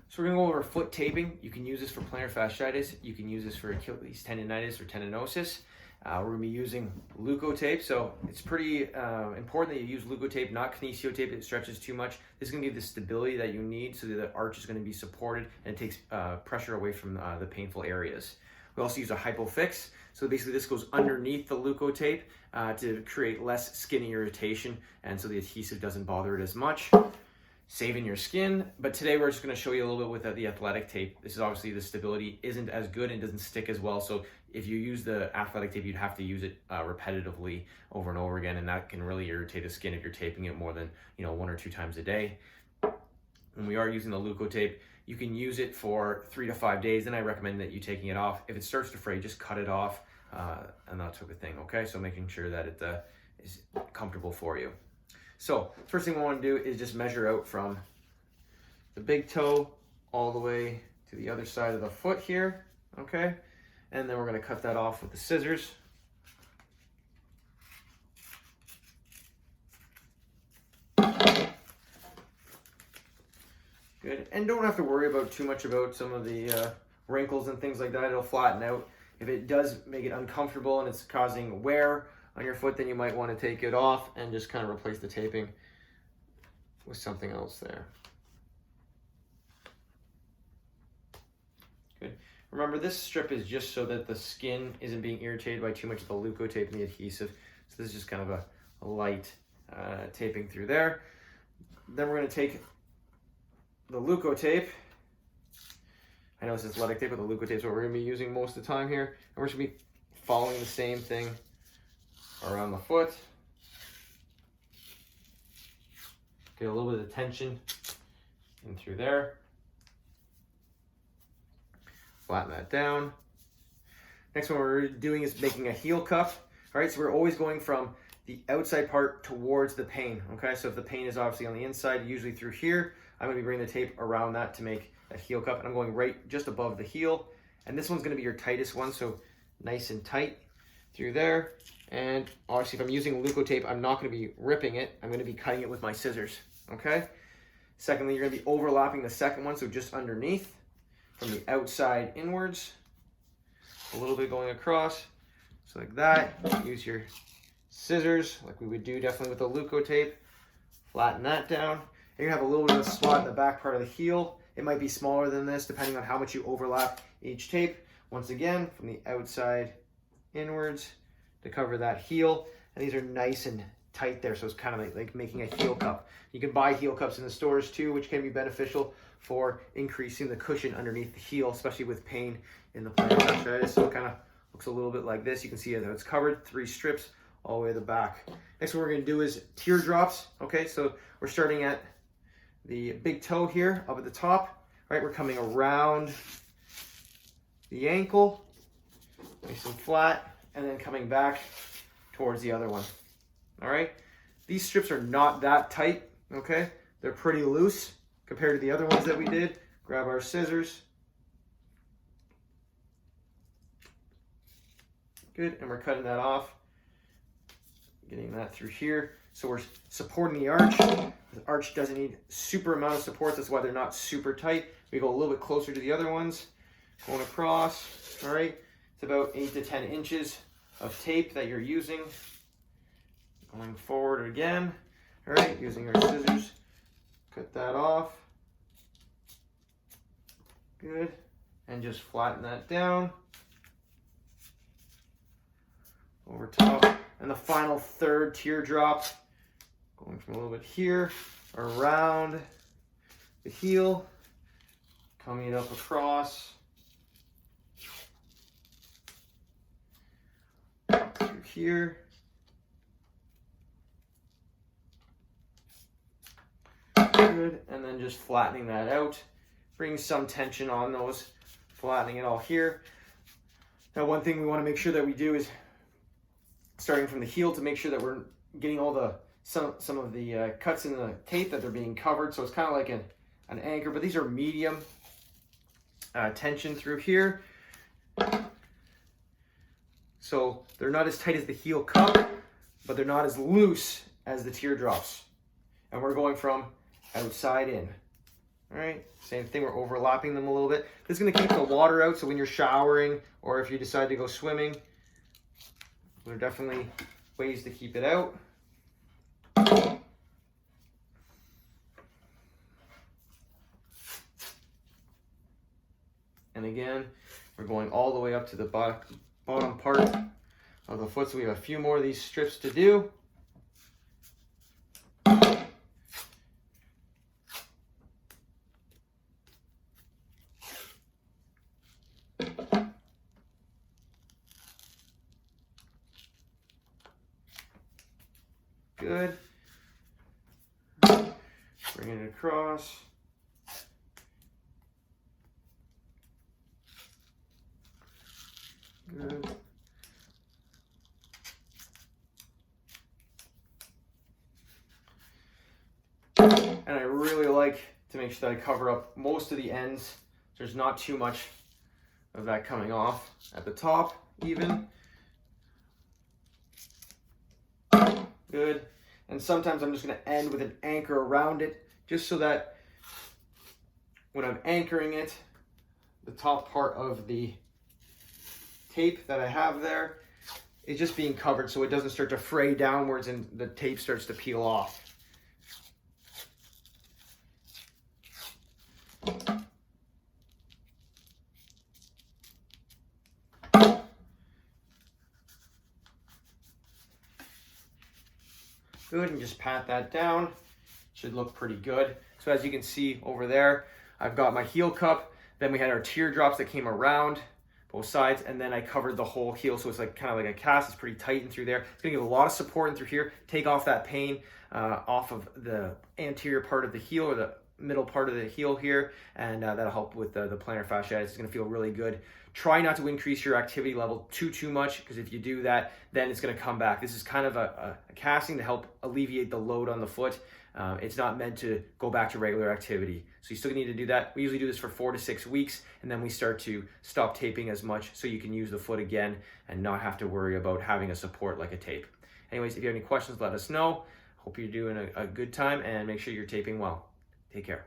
So we're gonna go over foot taping. You can use this for plantar fasciitis. You can use this for Achilles tendonitis or tendinosis. We're gonna be using leukotape. So it's pretty important that you use leukotape, not kinesio tape that stretches too much. This is gonna give the stability that you need so that the arch is gonna be supported and it takes pressure away from the painful areas. We also use a hypofix. So basically this goes underneath the leukotape to create less skin irritation, and so the adhesive doesn't bother it as much, saving your skin. But today we're just going to show you a little bit with the athletic tape. This is obviously the stability isn't as good and doesn't stick as well. So if you use the athletic tape, you'd have to use it repetitively over and over again, and that can really irritate the skin if you're taping it more than 1 or 2 times a day. When we are using the leukotape, you can use it for 3 to 5 days, and I recommend that you taking it off. If it starts to fray, just cut it off, and that type of thing, okay? So making sure that it is comfortable for you. So first thing we want to do is just measure out from the big toe all the way to the other side of the foot here, okay? And then we're going to cut that off with the scissors. Good, and don't have to worry about too much about some of the wrinkles and things like that. It'll flatten out. If it does make it uncomfortable and it's causing wear on your foot, then you might want to take it off and just kind of replace the taping with something else there. Good. Remember, this strip is just so that the skin isn't being irritated by too much of the leukotape and the adhesive. So this is just kind of a light taping through there. Then we're going to take the leukotape. I know it's athletic tape, but the leukotape is what we're going to be using most of the time here. And we're just going to be following the same thing around the foot. Get a little bit of tension in through there. Flatten that down. Next one we're doing is making a heel cuff. All right, so we're always going from the outside part towards the pain, okay? So if the pain is obviously on the inside, usually through here, I'm gonna be bringing the tape around that to make a heel cup, and I'm going right just above the heel. And this one's gonna be your tightest one, so nice and tight through there. And obviously if I'm using leukotape, I'm not gonna be ripping it, I'm gonna be cutting it with my scissors, okay? Secondly, you're gonna be overlapping the second one, so just underneath, from the outside inwards, a little bit going across, so like that. Use your scissors, like we would do definitely with the leukotape. Flatten that down. And you have a little bit of a spot in the back part of the heel. It might be smaller than this, depending on how much you overlap each tape. Once again, from the outside inwards to cover that heel. And these are nice and tight there, so it's kind of like making a heel cup. You can buy heel cups in the stores too, which can be beneficial for increasing the cushion underneath the heel, especially with pain in the plantar fasciitis. So it kind of looks a little bit like this. You can see that it's covered, 3 strips all the way to the back. Next, what we're going to do is teardrops. Okay, so we're starting at the big toe here up at the top. Right, we're coming around the ankle, nice and flat, and then coming back towards the other one. All right, these strips are not that tight. Okay, they're pretty loose compared to the other ones that we did. Grab our scissors. Good, and we're cutting that off. Getting that through here. So we're supporting the arch. The arch doesn't need super amount of support. That's why they're not super tight. We go a little bit closer to the other ones. Going across, all right? It's about 8 to 10 inches of tape that you're using. Going forward again, all right? Using our scissors. Cut that off. Good. And just flatten that down. Over top. And the final third teardrop, going from a little bit here, around the heel, coming up across, through here, good, and then just flattening that out, bring some tension on those, flattening it all here. Now, one thing we want to make sure that we do is starting from the heel to make sure that we're getting all the some of the cuts in the tape, that they're being covered. So it's kind of like an anchor, but these are medium tension through here. So they're not as tight as the heel cup, but they're not as loose as the teardrops. And we're going from outside in. All right, same thing, we're overlapping them a little bit. This is gonna keep the water out, so when you're showering or if you decide to go swimming, there are definitely ways to keep it out. And again, we're going all the way up to the bottom part of the foot, so we have a few more of these strips to do. Good. Bring it across. Good. And I really like to make sure that I cover up most of the ends. So there's not too much of that coming off at the top even. Good. And sometimes I'm just going to end with an anchor around it, just so that when I'm anchoring it, the top part of the tape that I have there is just being covered so it doesn't start to fray downwards and the tape starts to peel off. Good, and just pat that down. Should look pretty good. So as you can see over there, I've got my heel cup. Then we had our teardrops that came around both sides, and then I covered the whole heel, so it's like kind of like a cast. It's pretty tight in through there. It's gonna give a lot of support in through here. Take off that pain off of the anterior part of the heel or the middle part of the heel here, and that'll help with the plantar fasciitis. It's gonna feel really good. Try not to increase your activity level too much, because if you do that, then it's gonna come back. This is kind of a casting to help alleviate the load on the foot. It's not meant to go back to regular activity. So you still need to do that. We usually do this for 4 to 6 weeks, and then we start to stop taping as much so you can use the foot again and not have to worry about having a support like a tape. Anyways, if you have any questions, let us know. Hope you're doing a good time, and make sure you're taping well. Take care.